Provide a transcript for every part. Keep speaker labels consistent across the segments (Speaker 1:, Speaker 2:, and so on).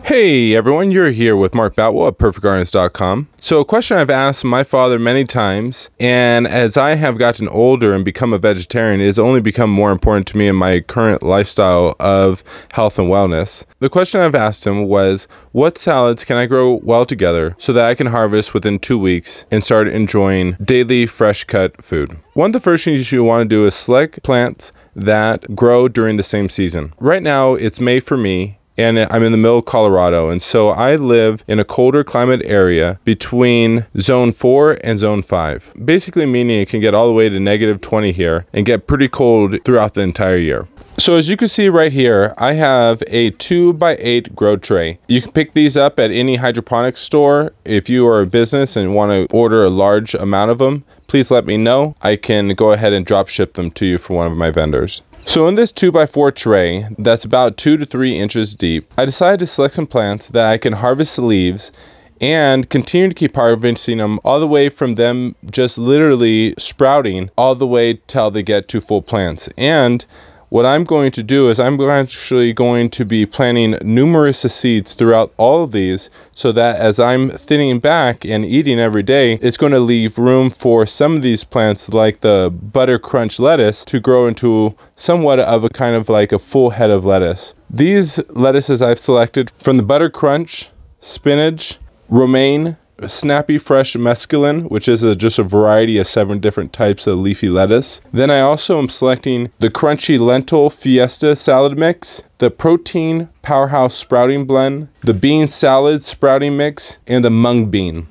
Speaker 1: Hey everyone, you're here with Mark Boutwell at PerfectGardens.com. So a question I've asked my father many times, and as I have gotten older and become a vegetarian, it has only become more important to me in my current lifestyle of health and wellness. The question I've asked him was, what salads can I grow well together so that I can harvest within 2 weeks and start enjoying daily fresh cut food? One of the first things you want to do is select plants that grow during the same season. Right now, it's May for me, and I'm in the middle of Colorado, and so I live in a colder climate area between zone 4 and zone 5. Basically meaning it can get all the way to -20 here and get pretty cold throughout the entire year. So as you can see right here, I have a 2x8 grow tray. You can pick these up at any hydroponics store. If you are a business and want to order a large amount of them, please let me know. I can go ahead and drop ship them to you for one of my vendors. So in this 2x4 tray that's about 2 to 3 inches deep, I decided to select some plants that I can harvest the leaves and continue to keep harvesting them all the way from them just literally sprouting all the way till they get to full plants. And what I'm going to do is I'm actually going to be planting numerous seeds throughout all of these so that as I'm thinning back and eating every day, it's going to leave room for some of these plants like the butter crunch lettuce to grow into somewhat of a kind of like a full head of lettuce. These lettuces I've selected from the butter crunch, spinach, romaine, snappy fresh mesclun, which is just a variety of 7 different types of leafy lettuce. Then I also am selecting the crunchy lentil fiesta salad mix, the protein powerhouse sprouting blend, the bean salad sprouting mix, and the mung bean.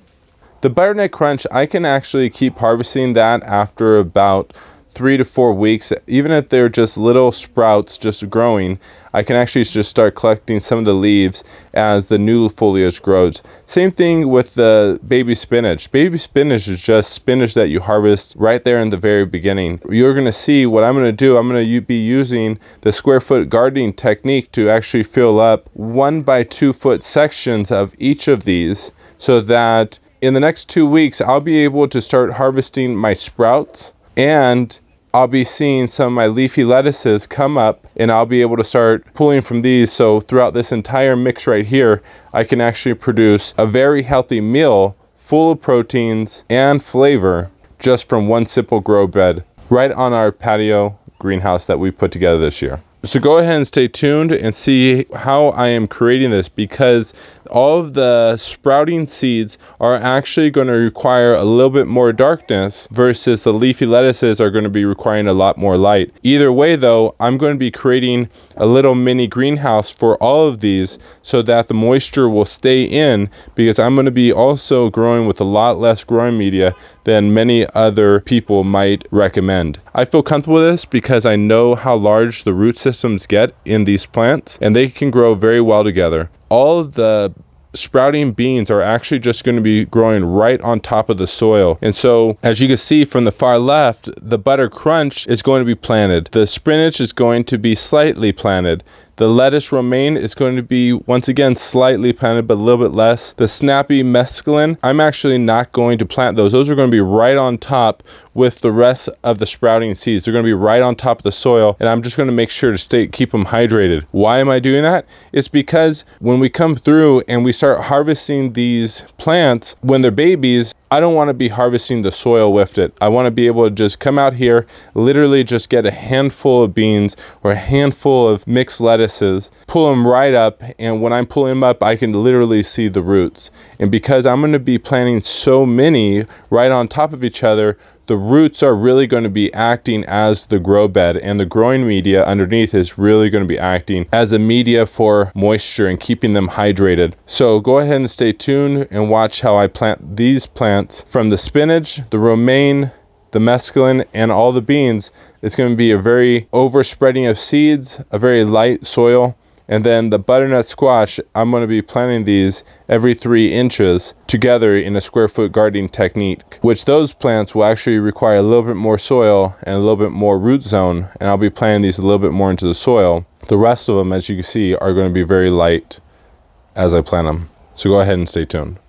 Speaker 1: The butternut crunch, I can actually keep harvesting that after about 3 to 4 weeks. Even if they're just little sprouts just growing, I can actually just start collecting some of the leaves as the new foliage grows. Same thing with the baby spinach. Baby spinach is just spinach that you harvest right there in the very beginning. You're going to see what I'm going to do. I'm going to be using the square foot gardening technique to actually fill up 1 by 2 foot sections of each of these so that in the next 2 weeks, I'll be able to start harvesting my sprouts, and I'll be seeing some of my leafy lettuces come up, and I'll be able to start pulling from these. So throughout this entire mix right here, I can actually produce a very healthy meal full of proteins and flavor just from one simple grow bed right on our patio greenhouse that we put together this year. So go ahead and stay tuned and see how I am creating this, because all of the sprouting seeds are actually going to require a little bit more darkness versus the leafy lettuces are going to be requiring a lot more light. Either way though, I'm going to be creating a little mini greenhouse for all of these so that the moisture will stay in, because I'm going to be also growing with a lot less growing media than many other people might recommend. I feel comfortable with this because I know how large the root systems get in these plants, and they can grow very well together. All of the sprouting beans are actually just going to be growing right on top of the soil. And so as you can see from the far left, the butter crunch is going to be planted. The spinach is going to be slightly planted. The lettuce romaine is going to be, once again, slightly planted, but a little bit less. The snappy mesclun, I'm actually not going to plant those. Those are going to be right on top with the rest of the sprouting seeds. They're going to be right on top of the soil, and I'm just going to make sure to keep them hydrated. Why am I doing that? It's because when we come through and we start harvesting these plants when they're babies, I don't want to be harvesting the soil with it. I want to be able to just come out here, literally just get a handful of beans or a handful of mixed lettuces, pull them right up, and when I'm pulling them up, I can literally see the roots. And because I'm going to be planting so many right on top of each other, the roots are really going to be acting as the grow bed, and the growing media underneath is really going to be acting as a media for moisture and keeping them hydrated. So go ahead and stay tuned and watch how I plant these plants from the spinach, the romaine, the mesclun, and all the beans. It's going to be a very overspreading of seeds, a very light soil. And then the butternut squash, I'm going to be planting these every 3 inches together in a square foot gardening technique, which those plants will actually require a little bit more soil and a little bit more root zone, and I'll be planting these a little bit more into the soil. The rest of them, as you can see, are going to be very light as I plant them. So go ahead and stay tuned.